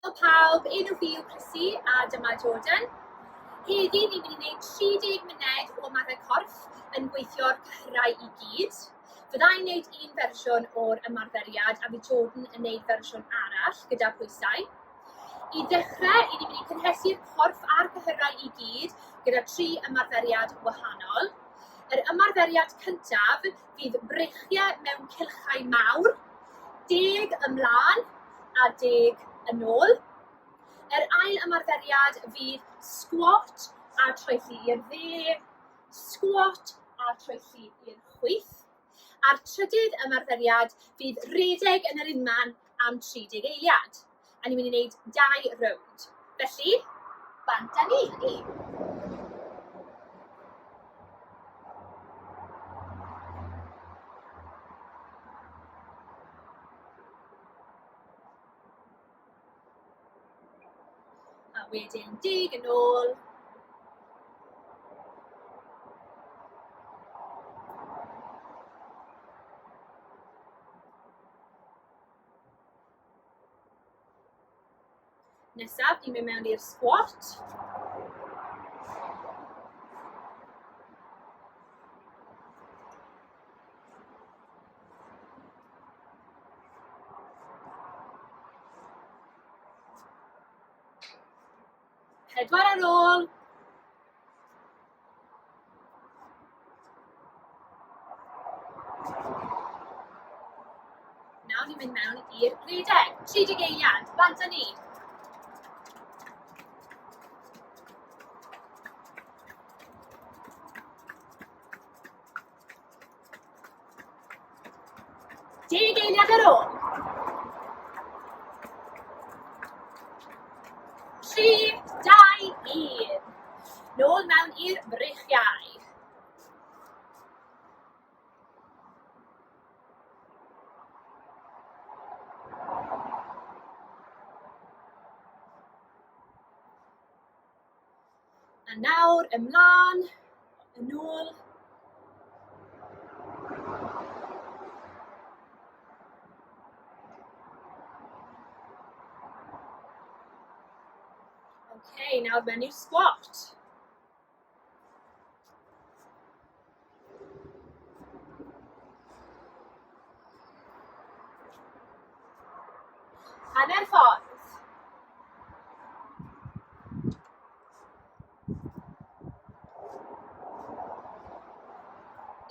Helo pawb, enw fi yw Chrissy a dyma Cadw'n. Heddi ni'n mynd i wneud 30 munud o ymarfer corff yn gweithio'r cyhrau i gyd. Fyddai'n wneud un fersiwn o'r ymarferiad a fydd Cadw'n yn wneud fersiwn arall gyda pwysau. I ddechrau, ni'n mynd i cynhesu'r corff a'r cyhyrau i gyd gyda 3 ymarferiad wahanol. Yr ymarferiad cyntaf fydd breichiau mewn cylchau mawr, 10 ymlaen a 10 yn ôl. Yr ail ymarferiad fydd sgwot a troelli i'r dde, sgwot a troelli i'r chwith. A'r trydydd ymarferiad fydd redeg yn yr unman am 30 eiliad. A ni'n mynd i wneud 2 rownd. Felly, bant â ni. A wedyn 10 yn ôl. Nesaf, ni'n mynd mewn i'r squat. Pedwar ar ôl. Nawr ni'n mynd mewn i'r redeg. 30 eiliad, bant â ni. Deg eiliad ar ôl. 3, 2, 1. Nôl mewn i'r breichiau. A nawr ymlaen, yn ôl. Okay, nawr mewn i'r squat. Hanner ffordd.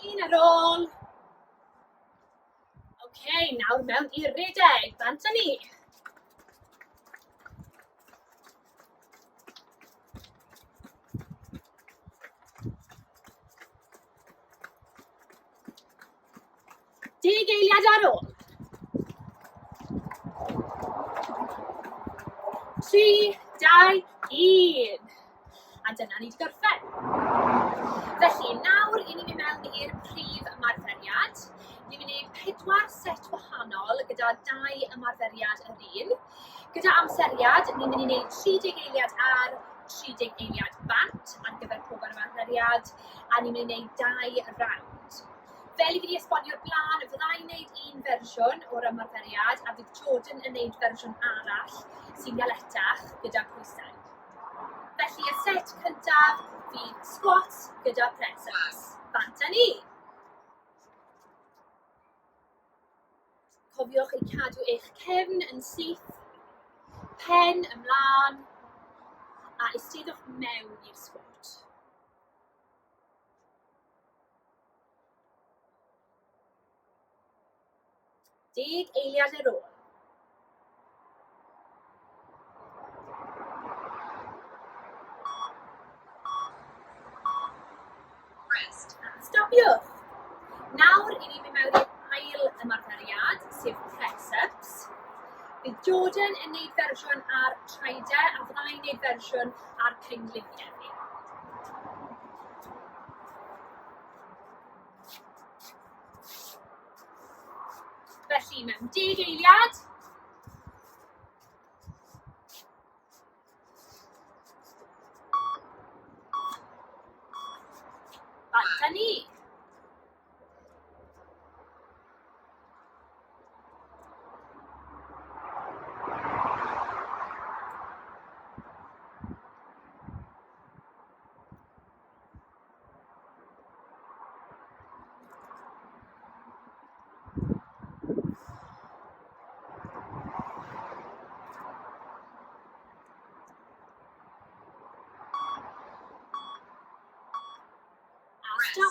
Un ar ôl. Okay, nawr mewn i'r redeg, bant â ni. Deg eiliad ar ôl. 3, 2, 1. A dyna ni wedi gorffen. Felly, nawr ni'n mynd mewn i'r prif ymarferiad. Ni'n mynd i wneud 4 set wahanol gyda 2 ymarferiad yr un. Gyda amseriad, ni'n mynd i wneud 30 eiliad ar 30 eiliad bant ar gyfer pob ymarferiad, a ni'n mynd i wneud 2 rawnd. Fel i fi wedi esbonio'r blaen, fyddai'n wneud un fersiwn o'r ymarferiad a fydd Cadw'n yn wneud fersiwn arall sy'n galetach gyda pwysau. Felly y set cyntaf fydd squats gyda press-ups. Bant â ni. Cofiwch i cadw eich cefn yn syth, pen ymlaen, a eistedwch mewn i'r squat. 10 eiliad ar ôl. Stopiwch. Nawr ni'n mynd mewn i'r ail ymarferiad, sef press-ups. Bydd Cadw'n yn wneud fersiwn ar traedau a fyddai'n wneud fersiwn ar pengliniau fi. Felly mewn 10 eiliad. Bant â ni.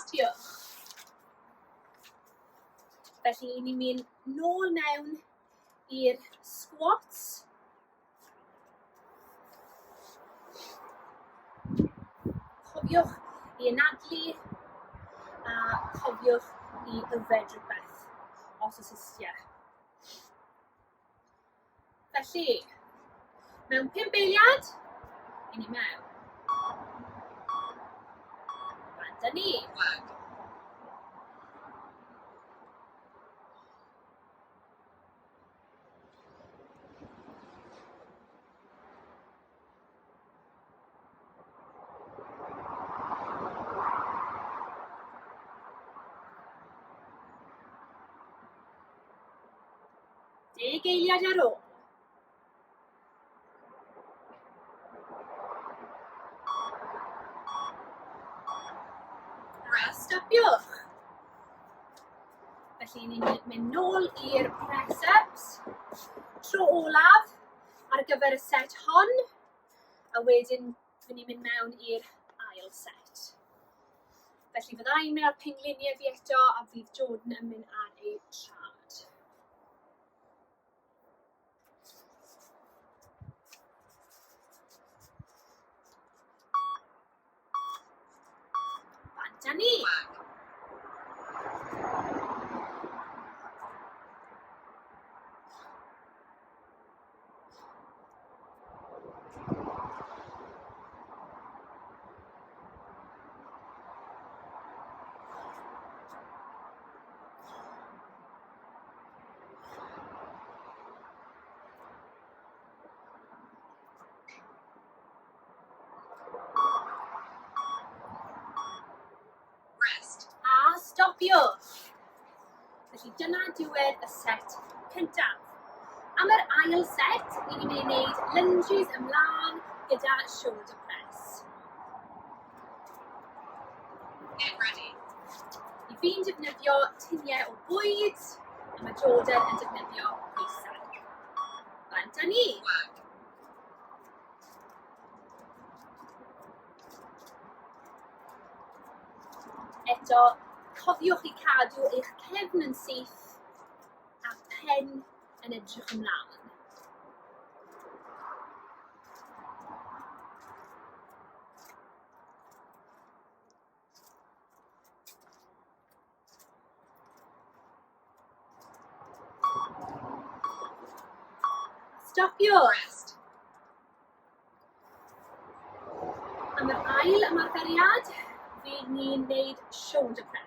stopiwch. Felly, ni'n mynd nôl mewn i'r squats. Cofiwch i anadlu a cofiwch i yfed rhywbeth os oes eisiau. Felly, mewn 5 eiliad, i ni mewn. Dyna ni. Deg eiliad ar ôl. A stopiwch. Felly ni'n mynd nôl i'r press-ups. Tro olaf ar gyfer y set hon. A wedyn ni'n mynd mewn i'r ail set. Felly fyddai'n mynd ar pengliniau fi eto a fydd Jordan yn mynd ar ei trad. Dyna ni. Stopiwch. Felly dyna diwedd y set cyntaf. Am yr ail set, ni'n mynd i wneud lunges ymlaen gyda shoulder press. Get ready. I fi'n defnyddio tiniau o bwyd, a mae Jordan yn defnyddio pwysau. Dyna ni. Eto, cofiwch i cadw eich cefn yn syth a pen yn edrych ymlaen. Stopiwch. Am yr ail ymarferiad, fydd ni'n gwneud shoulder press.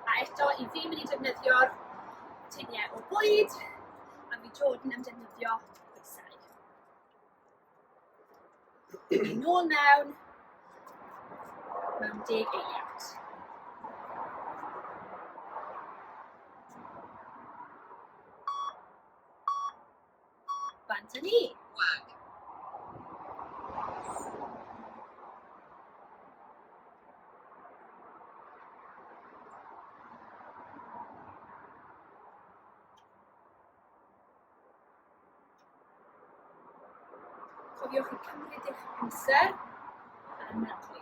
A eto, i fi mynd i defnyddio'r tiniau o bwyd, a fi Jordan yn defnyddio pwysau. Nôl mewn 10 eiliad. Dyna ni. Cofiwch i cymryd eich amser a anadlu.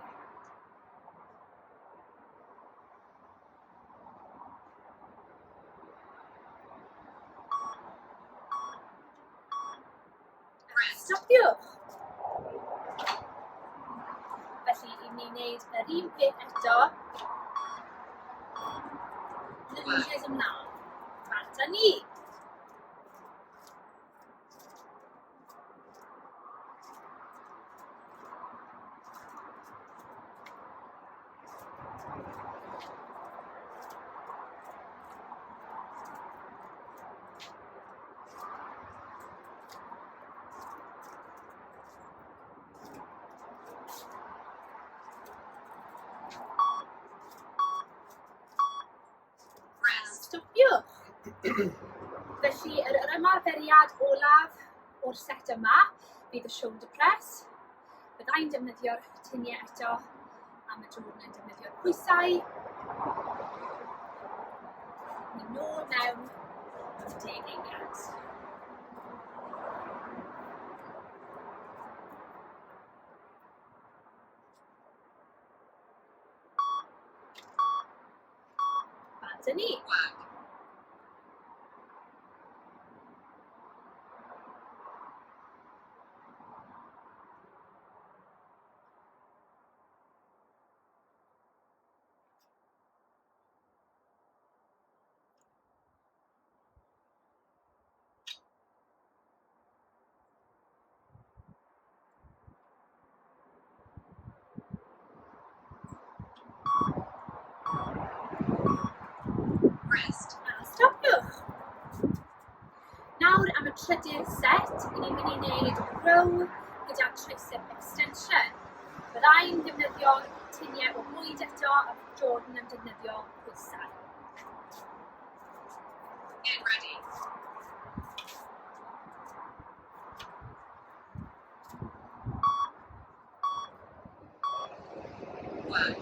Stopiwch. Felly, i ni wneud yr un peth eto. Lunges ymlaen. Dyna ni. Stopiwch. Felly, yr ymarferiad olaf o'r set yma bydd y shoulder press. Byddai'n defnyddio'r tiniau eto, a mae Jordan yn defnyddio'r pwysau. Ni nôl mewn 10 eiliad. Bant â ni. A stopiwch. Nawr am y trydydd set, ni'n mynd i wneud row gyda tricep extension. Byddai'n defnyddio tiniau o bwyd eto a Jordan yn defnyddio pwysau. Get ready. Work.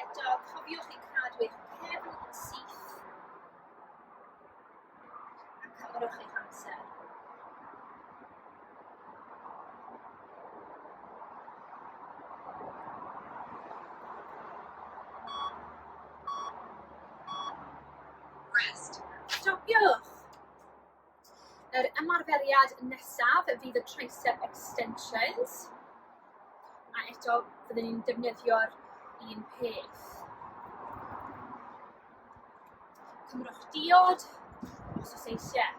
Eto, cofiwch i cadw eich cefn yn syth a cymerwch eich amser. Rest. Stopiwch! Yr ymarferiad nesaf fydd y tricep extensions. A eto, byddwn ni'n defnyddio'r un peth. Cymrwch diod os oes eisiau.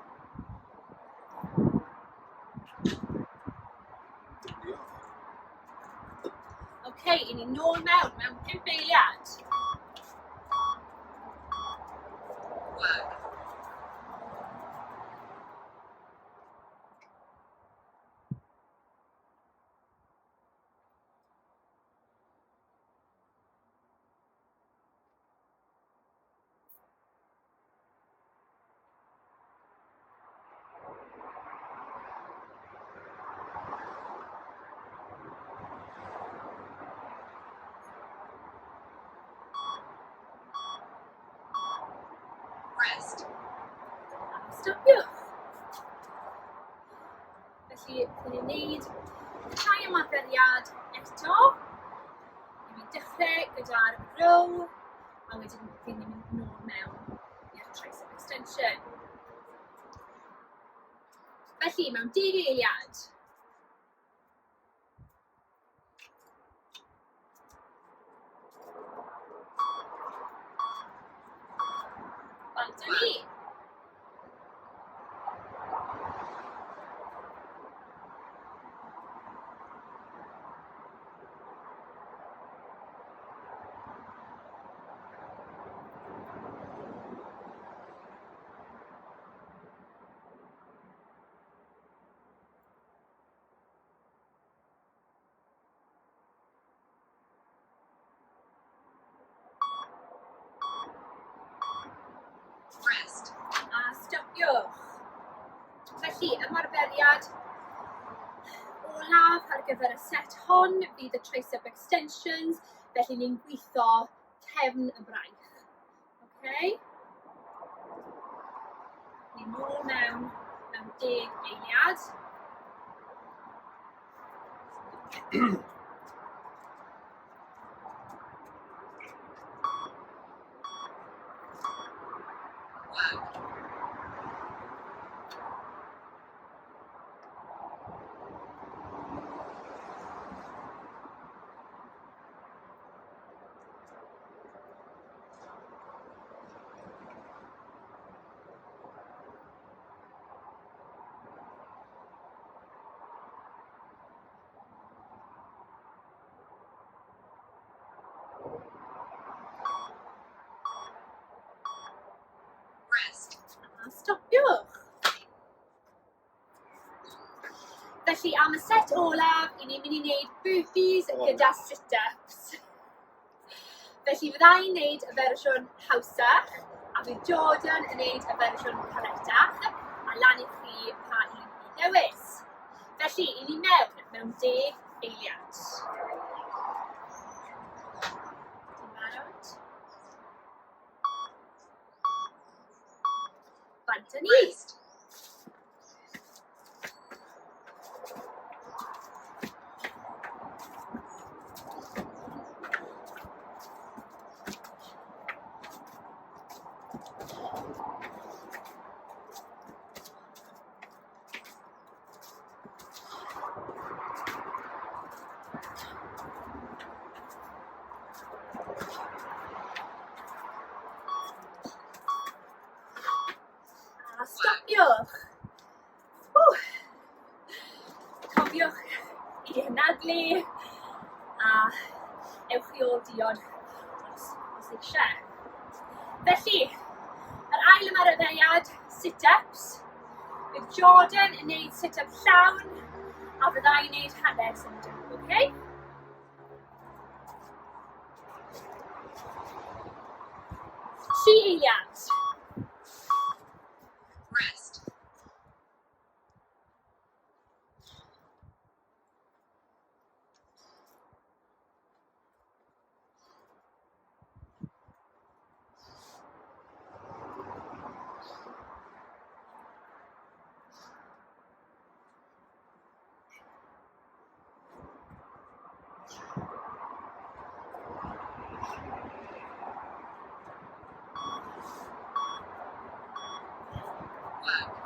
OK, i ni nôl mewn 5 eiliad. Work. Rest. A stopiwch. Felly, byddwn ni'n gwneud rhai ymarferiad eto. Ni'n dechrau gyda'r row, a wedyn byddwn ni'n mynd nôl mewn i'r tricep extension. Felly, mewn 10 eiliad. Bant â ni. Rest. A stopiwch. Felly, ymarferiad olaf ar gyfer y set hon fydd y tricep extensions, felly ni'n gweithio cefn y braich. OK? Ni'n nôl mewn 10 eiliad. Work. Rest. A stopiwch. Felly am y set olaf, i ni'n mynd i wneud burpees gyda sit-ups. Felly fyddai'n wneud y fersiwn hawsach, a fydd Jordan yn wneud y fersiwn caletach, a lan i chi pa un i ddewis. Felly, i ni mewn 10 eiliad. Ti'n barod? Bant â ni. Rest. A stopiwch. Cofiwch I hynadlu a ewch I ôl diod os eisiau. Felly, yr ail ymarferiad, sit-ups. Bydd Jordan yn gwneud sit-up llawn a bydda i'n gwneud hanner sit-up, okay? Tri eiliad. Rest.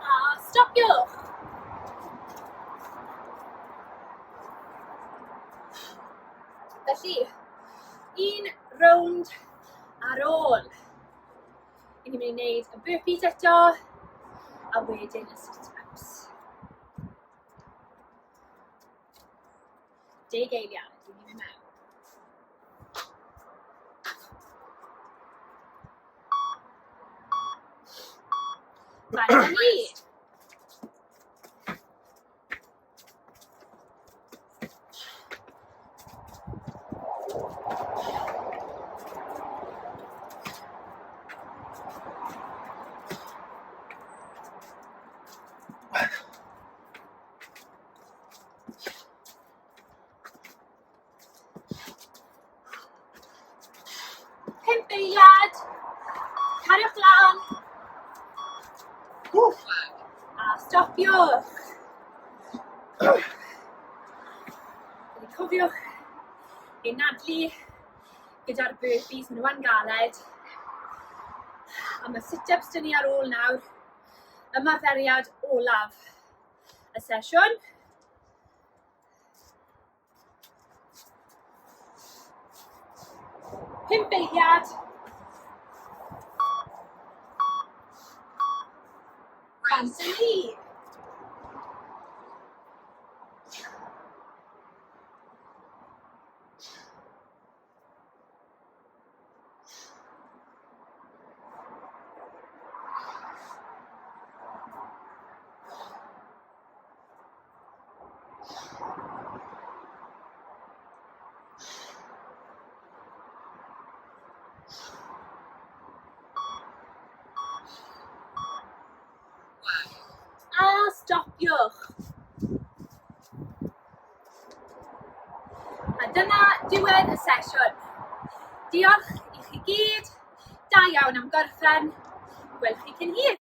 A stopiwch. Felly, un rownd ar ôl. Ni'n mynd I wneud y burpees eto, a wedyn y sit-ups. 10 eiliad, dwi'n mynd mewn. Fan ni. Pump eiliad. Cariwch lan. Work. A stopiwch. Cofiwch unadlu gyda'r burpees, maen nhw'n galed. A mae sit-ups dyn ni ar ôl nawr. Ymarferiad olaf y sesiwn. Pump eiliad. Rest. Fan ni. A stopiwch. A dyna diwedd y sesiwn. Diolch I chi gyd. Da iawn am gorffen. Gwelwch chi cyn hir.